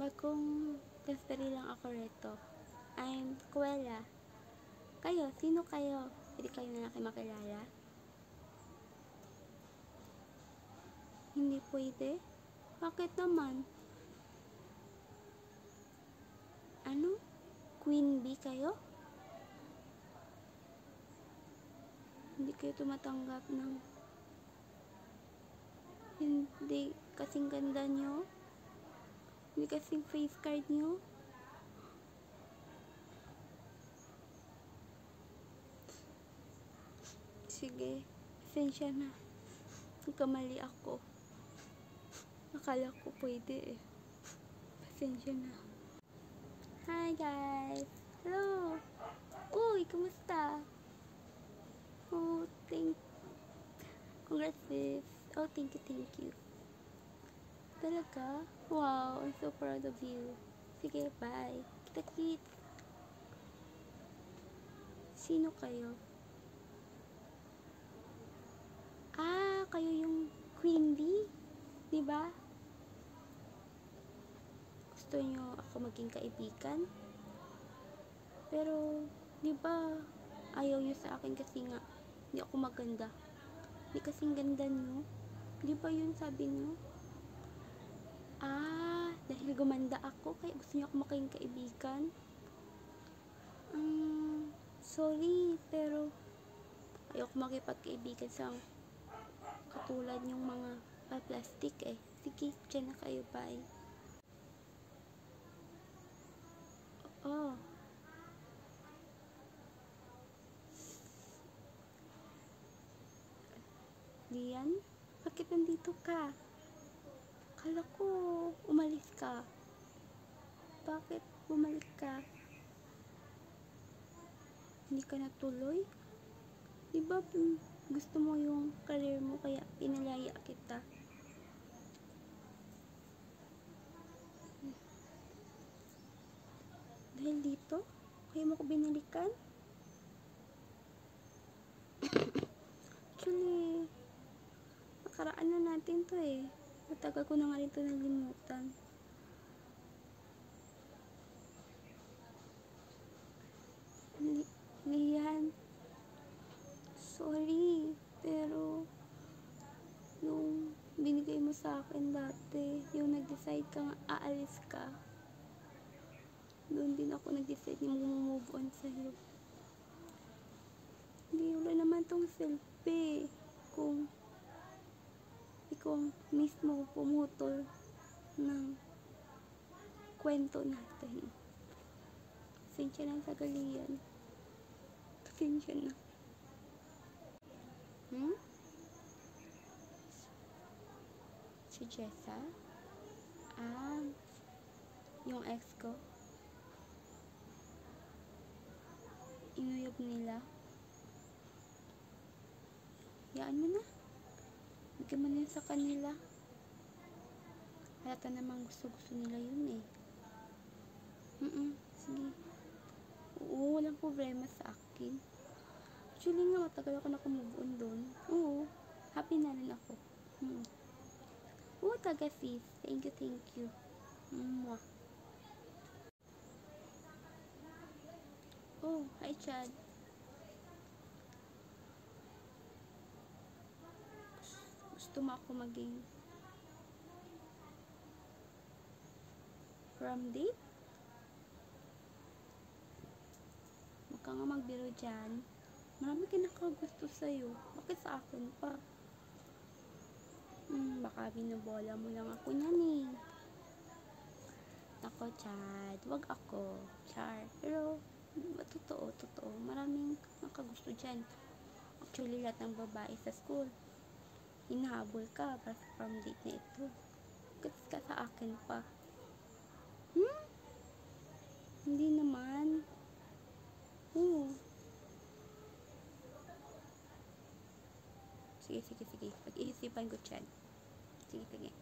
Bagong transferi lang ako rito. I'm Kuwela. Kayo, sino kayo? Hindi kayo na aking makilala? Hindi pwede? Bakit naman? Ano? Queen bee kayo? Hindi kayo tumatanggap ng hindi kasing ganda nyo? Hindi kasing face card nyo? Sige, pasensya na. Nagkamali ako. Akala ko pwede eh. Pasensya na. Hi guys! Hello! Uy, kumusta? Oh, congrats sis. Oh, thank you. Talaga? Wow, I'm so proud of you. Sige, bye. Kita-kits. Sino kayo? Ah, kayo yung Queen Bee? Diba? Gusto nyo ako maging kaibigan? Pero, diba, ayaw nyo sa akin kasi nga, hindi ako maganda. Hindi kasing ganda nyo. Diba yun sabi nyo? Ah, dahil gumanda ako, kaya gusto nyo ako maging kaibigan? Sorry, pero ayoko makipagkaibigan sa katulad yung mga plastic eh. Sige, dyan na kayo, bye. Oh. Lian? Bakit nandito ka? Akala ko umalis ka. Bakit bumalik ka? Hindi ka natuloy? Diba gusto mo yung career mo kaya pinalaya kita? Dahil dito? Kaya mo ko binalikan? Actually, nakaraan na natin to eh. Matagal ko na nga rin to nalimutan. Lian, sorry, pero yung binigay mo sa akin dati, yung nag-decide kang aalis ka, doon din ako nag-decide na move on sa'yo. Hindi, wala naman tong selfie kung ikaw mismo pumutol ng kwento natin. Pasensya na sa galian. Pasensya na. Si Jessa? Ah, yung ex ko? Inuyog nila? Yaan mo na. Bigyan mo na yun sa kanila. Halata namang gusto nila yun eh. Sige. Oo, walang problema sa akin. Actually nga, matagal ako nakamove on doon. Oo, happy na rin ako. Oo, taga sis. Thank you. Mwah. Oh, hi Chad. Gusto mo ako maging prom date? Huwag ka nga magbiro dyan. Marami kinakagusto sa'yo. Bakit sa akin pa? Baka binabola mo lang ako niyan eh. Ako, Chad. Wag ako. Char. Pero, totoo. Maraming nakagusto dyan. Actually, lahat ng babae sa school, hinahabol ka para sa prom date na ito. Bakit ka sa akin pa? Hindi naman. Sige. Pag-iisipan ko, Chad. Sige.